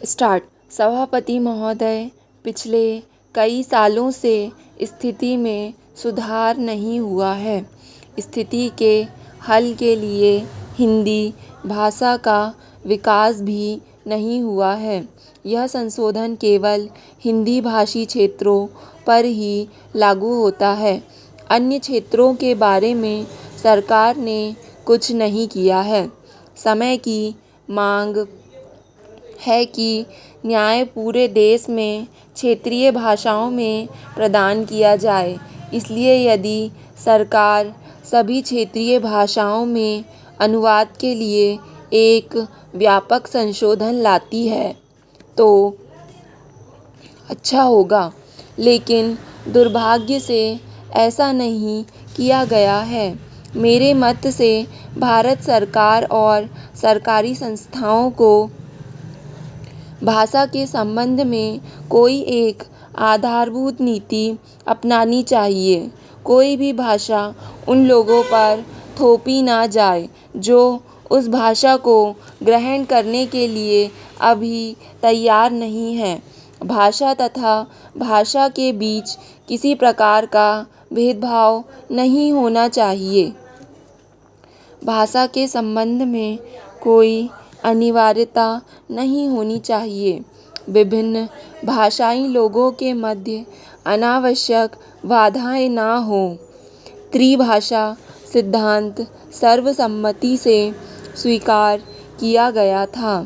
Start. सभापति महोदय, पिछले कई सालों से स्थिति में सुधार नहीं हुआ है। स्थिति के हल के लिए हिंदी भाषा का विकास भी नहीं हुआ है। यह संशोधन केवल हिंदी भाषी क्षेत्रों पर ही लागू होता है। अन्य क्षेत्रों के बारे में सरकार ने कुछ नहीं किया है। समय की मांग है कि न्याय पूरे देश में क्षेत्रीय भाषाओं में प्रदान किया जाए। इसलिए यदि सरकार सभी क्षेत्रीय भाषाओं में अनुवाद के लिए एक व्यापक संशोधन लाती है तो अच्छा होगा, लेकिन दुर्भाग्य से ऐसा नहीं किया गया है। मेरे मत से भारत सरकार और सरकारी संस्थाओं को भाषा के संबंध में कोई एक आधारभूत नीति अपनानी चाहिए। कोई भी भाषा उन लोगों पर थोपी ना जाए जो उस भाषा को ग्रहण करने के लिए अभी तैयार नहीं हैं। भाषा तथा भाषा के बीच किसी प्रकार का भेदभाव नहीं होना चाहिए। भाषा के संबंध में कोई अनिवार्यता नहीं होनी चाहिए। विभिन्न भाषाई लोगों के मध्य अनावश्यक बाधाएं ना हों। त्रिभाषा सिद्धांत सर्वसम्मति से स्वीकार किया गया था।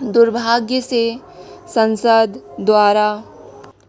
दुर्भाग्य से संसद द्वारा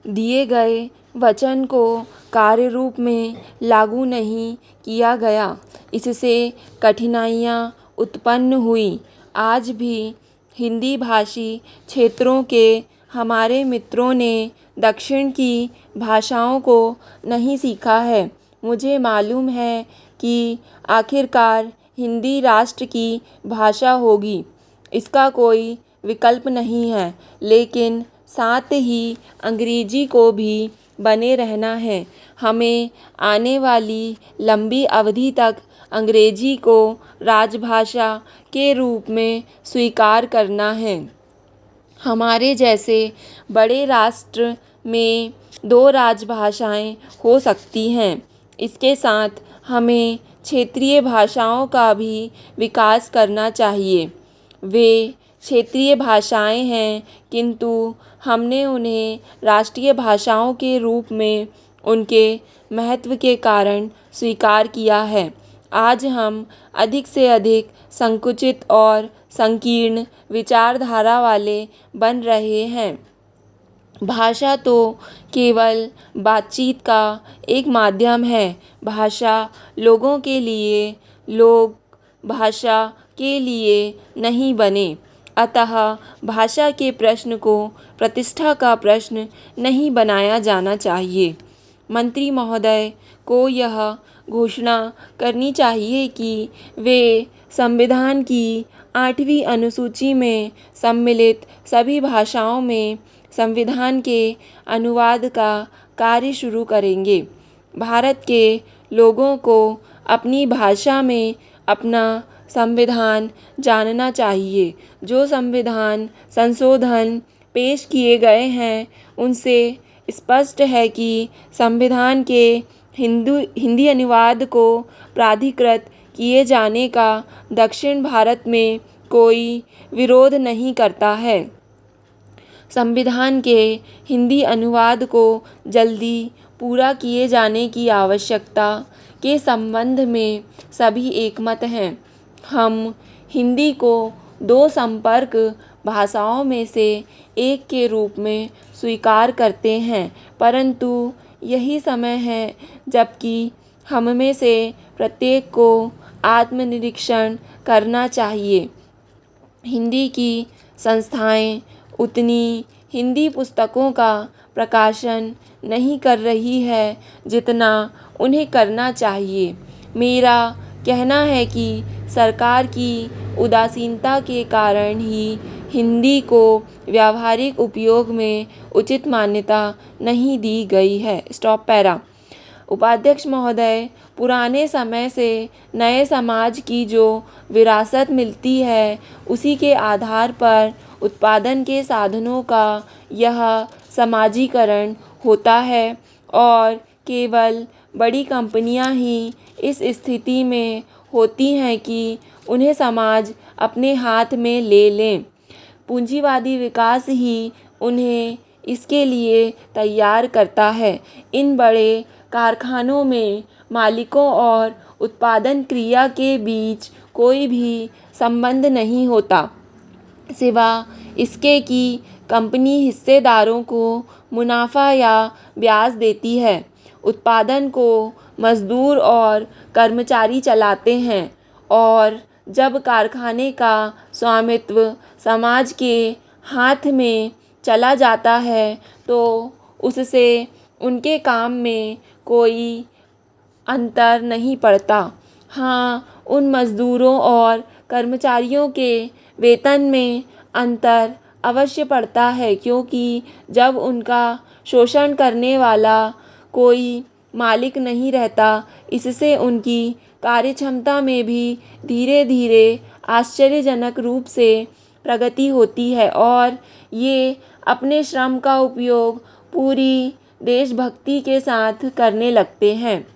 दिए गए वचन को कार्य रूप में लागू नहीं किया गया। इससे कठिनाइयां उत्पन्न हुई। आज भी हिंदी भाषी क्षेत्रों के हमारे मित्रों ने दक्षिण की भाषाओं को नहीं सीखा है। मुझे मालूम है कि आखिरकार हिंदी राष्ट्र की भाषा होगी, इसका कोई विकल्प नहीं है, लेकिन साथ ही अंग्रेजी को भी बने रहना है। हमें आने वाली लंबी अवधि तक अंग्रेजी को राजभाषा के रूप में स्वीकार करना है। हमारे जैसे बड़े राष्ट्र में 2 राजभाषाएं हो सकती हैं। इसके साथ हमें क्षेत्रीय भाषाओं का भी विकास करना चाहिए। वे क्षेत्रीय भाषाएं हैं, किंतु हमने उन्हें राष्ट्रीय भाषाओं के रूप में उनके महत्व के कारण स्वीकार किया है। आज हम अधिक से अधिक संकुचित और संकीर्ण विचारधारा वाले बन रहे हैं। भाषा तो केवल बातचीत का एक माध्यम है। भाषा लोगों के लिए, लोग भाषा के लिए नहीं बने। अतः भाषा के प्रश्न को प्रतिष्ठा का प्रश्न नहीं बनाया जाना चाहिए। मंत्री महोदय को यह घोषणा करनी चाहिए कि वे संविधान की 8वीं अनुसूची में सम्मिलित सभी भाषाओं में संविधान के अनुवाद का कार्य शुरू करेंगे। भारत के लोगों को अपनी भाषा में अपना संविधान जानना चाहिए। जो संविधान संशोधन पेश किए गए हैं, उनसे स्पष्ट है कि संविधान के हिंदी अनुवाद को प्राधिकृत किए जाने का दक्षिण भारत में कोई विरोध नहीं करता है। संविधान के हिंदी अनुवाद को जल्दी पूरा किए जाने की आवश्यकता के संबंध में सभी एकमत हैं। हम हिंदी को 2 संपर्क भाषाओं में से एक के रूप में स्वीकार करते हैं, परंतु यही समय है जबकि हममें से प्रत्येक को आत्मनिरीक्षण करना चाहिए। हिंदी की संस्थाएं उतनी हिंदी पुस्तकों का प्रकाशन नहीं कर रही है जितना उन्हें करना चाहिए। मेरा कहना है कि सरकार की उदासीनता के कारण ही हिंदी को व्यावहारिक उपयोग में उचित मान्यता नहीं दी गई है। Stop para. उपाध्यक्ष महोदय, पुराने समय से नए समाज की जो विरासत मिलती है, उसी के आधार पर उत्पादन के साधनों का यह समाजीकरण होता है और केवल बड़ी कंपनियां ही इस स्थिति में होती हैं कि उन्हें समाज अपने हाथ में ले लें। पूंजीवादी विकास ही उन्हें इसके लिए तैयार करता है। इन बड़े कारखानों में मालिकों और उत्पादन क्रिया के बीच कोई भी संबंध नहीं होता, सिवा इसके कि कंपनी हिस्सेदारों को मुनाफा या ब्याज देती है। उत्पादन को मजदूर और कर्मचारी चलाते हैं और जब कारखाने का स्वामित्व समाज के हाथ में चला जाता है तो उससे उनके काम में कोई अंतर नहीं पड़ता। हाँ, उन मज़दूरों और कर्मचारियों के वेतन में अंतर अवश्य पड़ता है, क्योंकि जब उनका शोषण करने वाला कोई मालिक नहीं रहता, इससे उनकी कार्यक्षमता में भी धीरे धीरे आश्चर्यजनक रूप से प्रगति होती है और ये अपने श्रम का उपयोग पूरी देशभक्ति के साथ करने लगते हैं।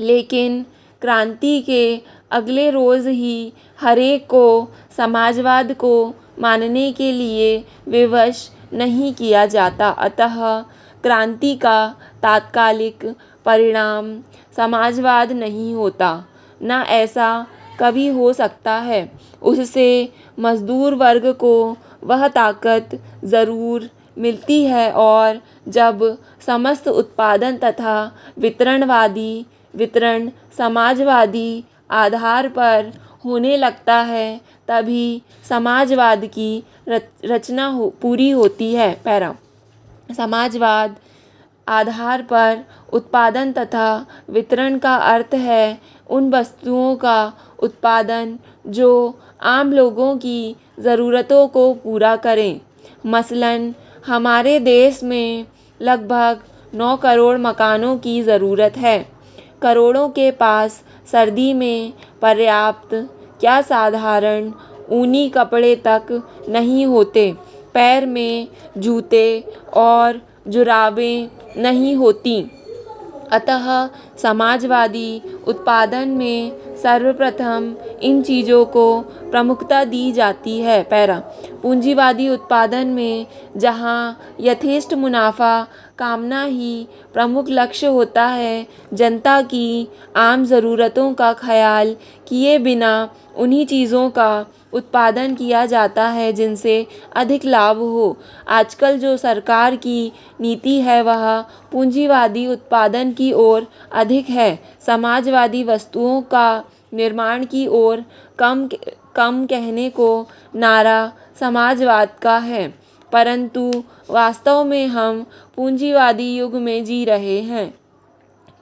लेकिन क्रांति के अगले रोज़ ही हरेक को समाजवाद को मानने के लिए विवश नहीं किया जाता, अतः क्रांति का तात्कालिक परिणाम समाजवाद नहीं होता, न ऐसा कभी हो सकता है। उससे मजदूर वर्ग को वह ताकत ज़रूर मिलती है और जब समस्त उत्पादन तथा वितरण समाजवादी आधार पर होने लगता है, तभी समाजवाद की रचना पूरी होती है। समाजवाद आधार पर उत्पादन तथा वितरण का अर्थ है उन वस्तुओं का उत्पादन जो आम लोगों की ज़रूरतों को पूरा करें। मसलन हमारे देश में लगभग 9 करोड़ मकानों की ज़रूरत है। करोड़ों के पास सर्दी में पर्याप्त क्या साधारण ऊनी कपड़े तक नहीं होते, पैर में जूते और जुराबें नहीं होती। अतः समाजवादी उत्पादन में सर्वप्रथम इन चीज़ों को प्रमुखता दी जाती है। पूंजीवादी उत्पादन में जहाँ यथेष्ट मुनाफा कामना ही प्रमुख लक्ष्य होता है, जनता की आम ज़रूरतों का ख्याल किए बिना उन्हीं चीज़ों का उत्पादन किया जाता है जिनसे अधिक लाभ हो। आजकल जो सरकार की नीति है वह पूंजीवादी उत्पादन की ओर अधिक है, समाजवादी वस्तुओं का निर्माण की ओर कम कहने को नारा समाजवाद का है, परंतु वास्तव में हम पूंजीवादी युग में जी रहे हैं।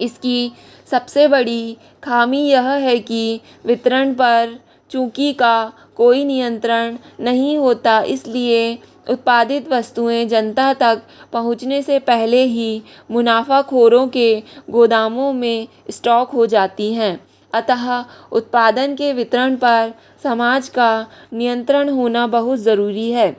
इसकी सबसे बड़ी खामी यह है कि वितरण पर चूंकि का कोई नियंत्रण नहीं होता, इसलिए उत्पादित वस्तुएं जनता तक पहुंचने से पहले ही मुनाफाखोरों के गोदामों में स्टॉक हो जाती हैं। अतः उत्पादन के वितरण पर समाज का नियंत्रण होना बहुत ज़रूरी है।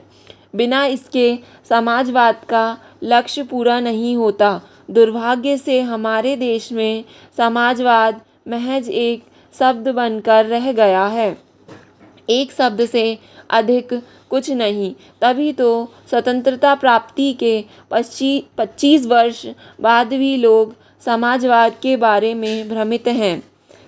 बिना इसके समाजवाद का लक्ष्य पूरा नहीं होता। दुर्भाग्य से हमारे देश में समाजवाद महज एक शब्द बनकर रह गया है, एक शब्द से अधिक कुछ नहीं। तभी तो स्वतंत्रता प्राप्ति के 25 वर्ष बाद भी लोग समाजवाद के बारे में भ्रमित हैं।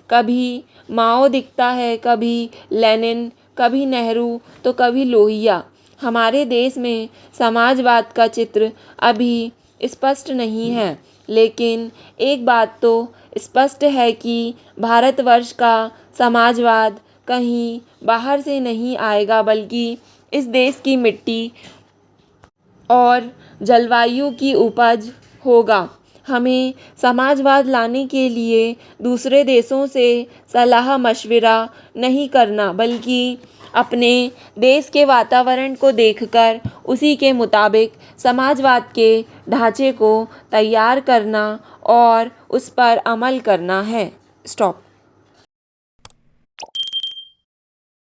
कभी माओ दिखता है, कभी लेनिन, कभी नेहरू तो कभी लोहिया। हमारे देश में समाजवाद का चित्र अभी स्पष्ट नहीं है, लेकिन एक बात तो स्पष्ट है कि भारतवर्ष का समाजवाद कहीं बाहर से नहीं आएगा, बल्कि इस देश की मिट्टी और जलवायु की उपज होगा। हमें समाजवाद लाने के लिए दूसरे देशों से सलाह मशविरा नहीं करना, बल्कि अपने देश के वातावरण को देखकर उसी के मुताबिक समाजवाद के ढांचे को तैयार करना और उस पर अमल करना है। स्टॉप।